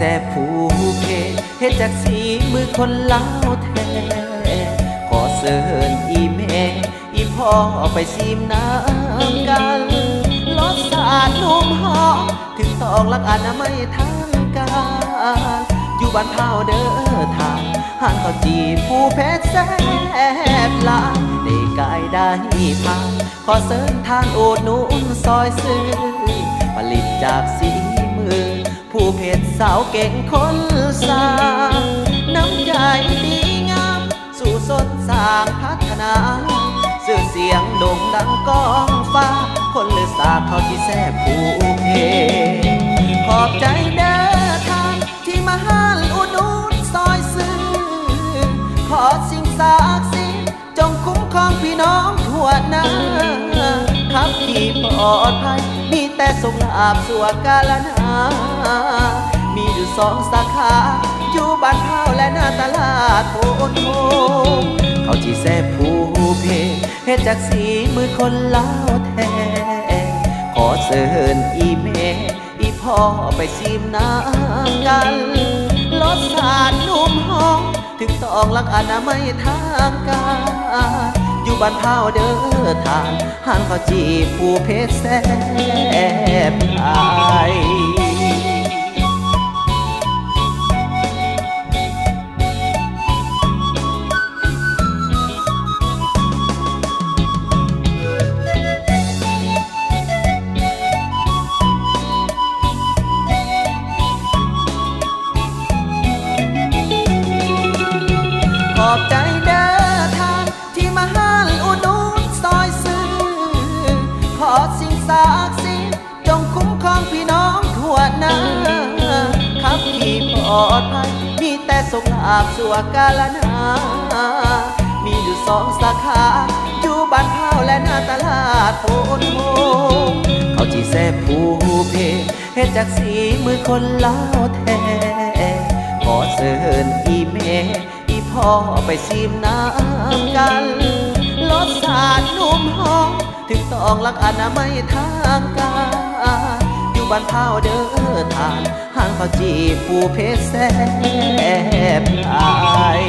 แซ่บผู้เพเฮ็ดจากสีมือคนลาวแท้ขอเสิร์นอีแม่อีพ่อไปซิมน้ำกันรสชาตินุ่มหอมถึงตอกหลักอนามัยทางการอยู่บ้านเผาเด้อทางห่างเขาจีผู้เพชรแซ่บหลายได้กายได้พาขอเสิร์นทานโอดนุ่นซอยซื้อผลิตจากสีมือผู้เพชรสาวเก่งคนสร้างน้ำใจดีงามสู่สดสร้างพัฒนาสื่อเสียงโด่งดังก้องฟ้าคนลือสาเขาที่แซ่บผู้เพขอบใจเด้อทานที่มาห้านอุดหนุนซอยซื้อขอสิ่งศักดิ์สิทธิ์จงคุ้มครองพี่น้องทั่วหน้าขับขี่ปลอดภัยมีแต่สุขลาภสัวกาลนามีอยู่2 สาขาอยู่บ้านเผาและหน้าตลาดโพนโฮมเขาจีแซ่บผู้เพเฮ็ดจากสีมือคนลาวแท้ขอเสิร์นอีแม่อีพ่อไปซิมน้ำกันรสชาตินุ่มหอมถึงต้องหลักอนามัยทางการอยู่บ้านเผาเด้อทานห่างเขาจีผู้เพชรแซ่บหลายขอบใจเด้อทานที่มาห้านอุดหนุนซอยซื้อขอสิ่งศักดิ์สิทธิ์จงคุ้มครองพี่น้องทั่วหน้าขับขี่ปลอดภัยมีแต่สุขลาภสัวกาลนามีอยู่2 สาขาอยู่บ้านเผาและหน้าตลาดโพนโฮมเขาจีแซ่บผู้เพเฮ็ดจากสีมือคนลาวแท้ขอเสิร์นอีแม่พ่อไปซิมน้ำกันรสชาตินุ่มหอมถึงต้องหลักอนามัยทางการอยู่บ้านเผาเด้อทานห่างเขาจีผู้เพชรแซ่บหลาย